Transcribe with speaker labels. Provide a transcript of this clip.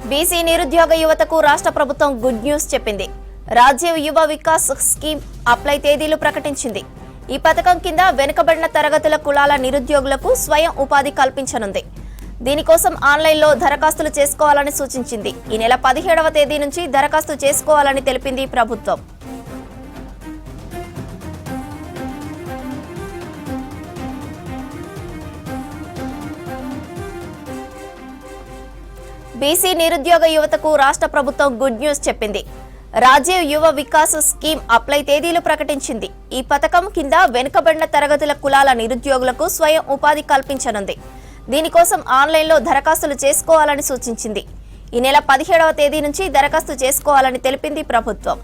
Speaker 1: BC నిరుద్యోగ యువతకు రాష్ట్ర ప్రభుత్వం గుడ్ న్యూస్ చెప్పింది. రాజీవ్ యువ వికాస్ స్కీమ్ అప్లై తేదీలు ప్రకటించింది. ఈ పథకం కింద వెనుకబడిన తరగతుల కులాల నిరుద్యోగులకు స్వయం ఉపాధి కల్పించనుంది. దీనికోసం ఆన్లైన్లో దరఖాస్తులు చేసుకోవాలని సూచించింది. ఈ నెల 17వ తేదీ నుంచి దరఖాస్తు చేసుకోవాలని తెలిపింది ప్రభుత్వం. బీసీ నిరుద్యోగ యువతకు రాష్ట్ర ప్రభుత్వం గుడ్ న్యూస్ చెప్పింది. రాజీవ్ యువ వికాస్ స్కీమ్ అప్లై తేదీలు ప్రకటించింది. ఈ పథకం కింద వెనుకబడిన తరగతుల కులాల నిరుద్యోగులకు స్వయం ఉపాధి కల్పించనుంది. దీనికోసం ఆన్లైన్లో దరఖాస్తులు చేసుకోవాలని సూచించింది. ఈ నెల 17వ తేదీ నుంచి దరఖాస్తు చేసుకోవాలని తెలిపింది ప్రభుత్వం.